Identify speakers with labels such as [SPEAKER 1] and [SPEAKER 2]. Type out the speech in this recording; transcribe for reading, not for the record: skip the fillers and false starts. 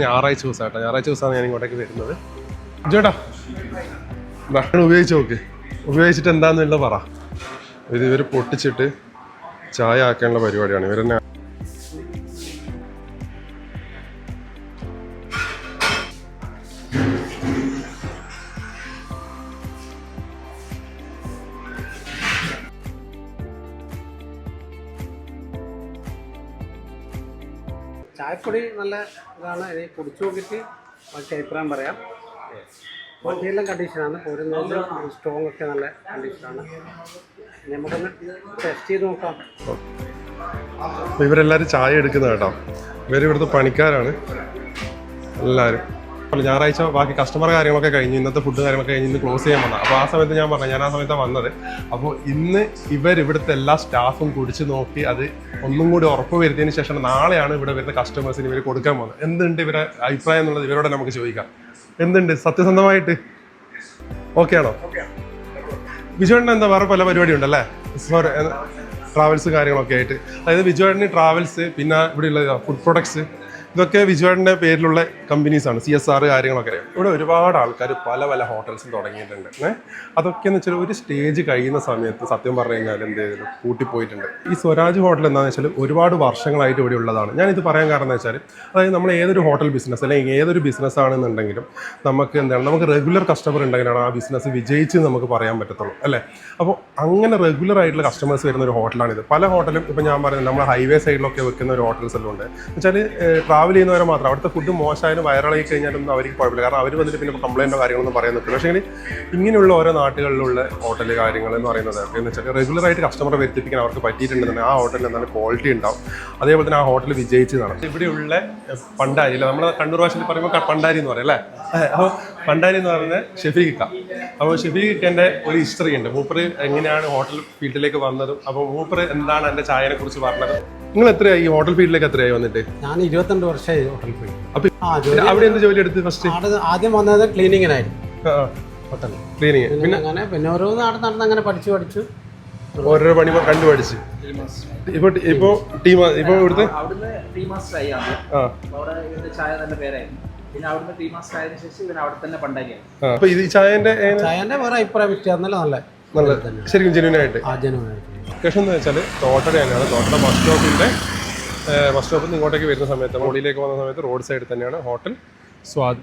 [SPEAKER 1] ഞായറാഴ്ച ദിവസമായിട്ടോ, ഞായറാഴ്ച ദിവസമാണ് ഞാൻ ഇങ്ങോട്ടേക്ക് വരുന്നത്. ചേട്ടാ ഉപയോഗിച്ച് നോക്ക്, ഉപയോഗിച്ചിട്ട് എന്താണെന്നുള്ള പറ. ഇവർ പൊട്ടിച്ചിട്ട് ചായ ആക്കാനുള്ള പരിപാടിയാണ് ഇവരെന്നെ.
[SPEAKER 2] ചായപ്പൊടി നല്ല ഇതാണ്. ഇനി കുടിച്ചു നോക്കിയിട്ട് ബാക്കി അഭിപ്രായം പറയാം. വണ്ടിയെല്ലാം കണ്ടീഷനാണ്, പോരുന്നത് സ്ട്രോങ് ഒക്കെ നല്ല കണ്ടീഷനാണ്. നമുക്കൊന്ന് ടെസ്റ്റ് ചെയ്ത് നോക്കാം.
[SPEAKER 1] ഇവരെല്ലാവരും ചായ എടുക്കുന്ന കേട്ടോ, ഇവരിവിടുത്തെ പണിക്കാരാണ് എല്ലാവരും. ഞായറാഴ്ച ബാക്കി കസ്റ്റമർ കാര്യങ്ങളൊക്കെ കഴിഞ്ഞ്, ഇന്നത്തെ ഫുഡ് കാര്യങ്ങളൊക്കെ കഴിഞ്ഞ് ഇന്ന് ക്ലോസ് ചെയ്യാൻ വന്നത്. അപ്പോൾ ആ സമയത്ത് ഞാൻ പറഞ്ഞു, ഞാൻ ആ സമയത്താണ് വന്നത്. അപ്പോൾ ഇന്ന് ഇവിടുത്തെ എല്ലാ സ്റ്റാഫും കുടിച്ച് നോക്കി അത് ഒന്നും കൂടി ഉറപ്പ് വരുത്തിയതിന് ശേഷം നാളെയാണ് ഇവിടെ വരുന്ന കസ്റ്റമേഴ്സിന് ഇവർ കൊടുക്കാൻ പോകുന്നത്. എന്തുണ്ട് ഇവരെ അഭിപ്രായം എന്നുള്ളത് ഇവരോട് നമുക്ക് ചോദിക്കാം. എന്തുണ്ട് സത്യസന്ധമായിട്ട് ഓക്കെ ആണോ? ബിജുവേട്ടന് എന്താ വേറെ പല പരിപാടി ഉണ്ടല്ലേ, ട്രാവൽസ് കാര്യങ്ങളൊക്കെ ആയിട്ട്. അതായത് ബിജുവേട്ടന് ട്രാവൽസ്, പിന്നെ ഇവിടെയുള്ള ഫുഡ് പ്രൊഡക്ട്സ്, ഇതൊക്കെ ബിജുവേട്ടൻ്റെ പേരിലുള്ള കമ്പനീസാണ്. CSR കാര്യങ്ങളൊക്കെ. ഇവിടെ ഒരുപാട് ആൾക്കാർ പല പല ഹോട്ടൽസും തുടങ്ങിയിട്ടുണ്ട്. അതൊക്കെ എന്ന് വെച്ചാൽ ഒരു സ്റ്റേജ് കഴിയുന്ന സമയത്ത് സത്യം പറഞ്ഞു കഴിഞ്ഞാൽ എന്ത് ചെയ്തു കൂട്ടിപ്പോയിട്ടുണ്ട്. ഈ സ്വരാജ് ഹോട്ടൽ എന്താണെന്ന് വെച്ചാൽ ഒരുപാട് വർഷങ്ങളായിട്ട് ഇവിടെ ഉള്ളതാണ്. ഞാനിത് പറയാൻ കാരണം എന്ന് വെച്ചാൽ, അതായത് നമ്മൾ ഏതൊരു ഹോട്ടൽ ബിസിനസ് അല്ലെങ്കിൽ ഏതൊരു ബിസിനസ് ആണെന്നുണ്ടെങ്കിലും നമുക്ക് റെഗുലർ കസ്റ്റമർ ഉണ്ടെങ്കിലാണ് ആ ബിസിനസ് വിജയിച്ച് നമുക്ക് പറയാൻ പറ്റത്തുള്ളൂ അല്ലേ. അപ്പോൾ അങ്ങനെ റെഗുലർ ആയിട്ടുള്ള കസ്റ്റമേഴ്സ് വരുന്ന ഒരു ഹോട്ടലാണിത്. പല ഹോട്ടലും ഇപ്പോൾ ഞാൻ പറയുന്നത് നമ്മൾ ഹൈവേ സൈഡിലൊക്കെ വെക്കുന്ന ഒരു ഹോട്ടൽസ് എല്ലാം ഉണ്ട്. വെച്ചാൽ ട്രാവൽ ചെയ്യുന്നവരെ മാത്രം. അവിടുത്തെ ഫുഡ് മോശമായാലും വൈറലായി കഴിഞ്ഞാലൊന്നും അവർക്ക് കുഴപ്പമില്ല, കാരണം അവർ വന്നിട്ട് പിന്നെ കംപ്ലൈൻറ്റോ കാര്യങ്ങളൊന്നും പറയാൻ നിൽക്കില്ല. പക്ഷേ ഇങ്ങനെയുള്ള ഓരോ നാട്ടുകളിലുള്ള ഹോട്ടൽ കാര്യങ്ങൾ എന്ന് പറയുന്നത് എന്ന് വെച്ചാൽ റെഗുലറായിട്ട് കസ്റ്റമറെ വരുത്തിപ്പിക്കാൻ അവർക്ക് പറ്റിയിട്ടുണ്ടെങ്കിൽ ആ ഹോട്ടലിൽ എന്താണ് ക്വാളിറ്റി ഉണ്ടാവും. അതേപോലെ തന്നെ ആ ഹോട്ടൽ വിജയിച്ചതാണ്. ഇവിടെയുള്ള പണ്ടാരി അല്ല, നമ്മൾ കണ്ണൂർ ഭാഷയിൽ പറയുമ്പോൾ പണ്ടാരി എന്ന് പറയും അല്ലേ. അപ്പോൾ പണ്ടാരി എന്ന് പറയുന്നത് ഷെഫീഖ. അപ്പോൾ ഷെഫീഖിൻ്റെ ഒരു ഹിസ്റ്ററി ഉണ്ട്. മൂപ്പര് എങ്ങനെയാണ് ഹോട്ടൽ ഫീൽഡിലേക്ക് വന്നതും, അപ്പോൾ മൂപ്പര് എന്താണ് എൻ്റെ ചായനെ കുറിച്ച് പറഞ്ഞത്. നിങ്ങൾ എത്രയായി ഈ ഹോട്ടൽ ഫീൽഡിലേക്ക് എത്രയായി വന്നിട്ട്?
[SPEAKER 2] ഞാൻ 22 വർഷമായി ഹോട്ടൽ ഫീൽഡ്.
[SPEAKER 1] അപ്പോൾ അവിടെ എന്ത് ജോലി എടുത്ത് ഫസ്റ്റ്?
[SPEAKER 2] ആദ്യം വന്നത് ക്ലീനിങ്ങിനായിരുന്നു, ഹോട്ടൽ
[SPEAKER 1] ക്ലീനിങ്.
[SPEAKER 2] പിന്നെ അങ്ങനെ പിന്നെ ഓരോ നടന്ന് അങ്ങനെ പഠിച്ചു
[SPEAKER 1] ഓരോ പണി കണ്ടു പഠിച്ച് ഇപ്പൊ ഇവിടുത്തെ അപ്പൊ ഇത് ചായന്റെ
[SPEAKER 2] വേറെ അഭിപ്രായം വ്യത്യാസമല്ല,
[SPEAKER 1] നല്ല ശരിക്കും ജെന്യൂനായിട്ട്. ലൊക്കേഷൻ എന്ന് വെച്ചാൽ തോട്ടട തന്നെയാണ്. തോട്ടട ബസ് സ്റ്റോപ്പിൽ നിന്ന് ഇങ്ങോട്ടേക്ക് വരുന്ന സമയത്ത്, മോളിലേക്ക് വന്ന സമയത്ത് റോഡ് സൈഡിൽ തന്നെയാണ് ഹോട്ടൽ സ്വാദ്.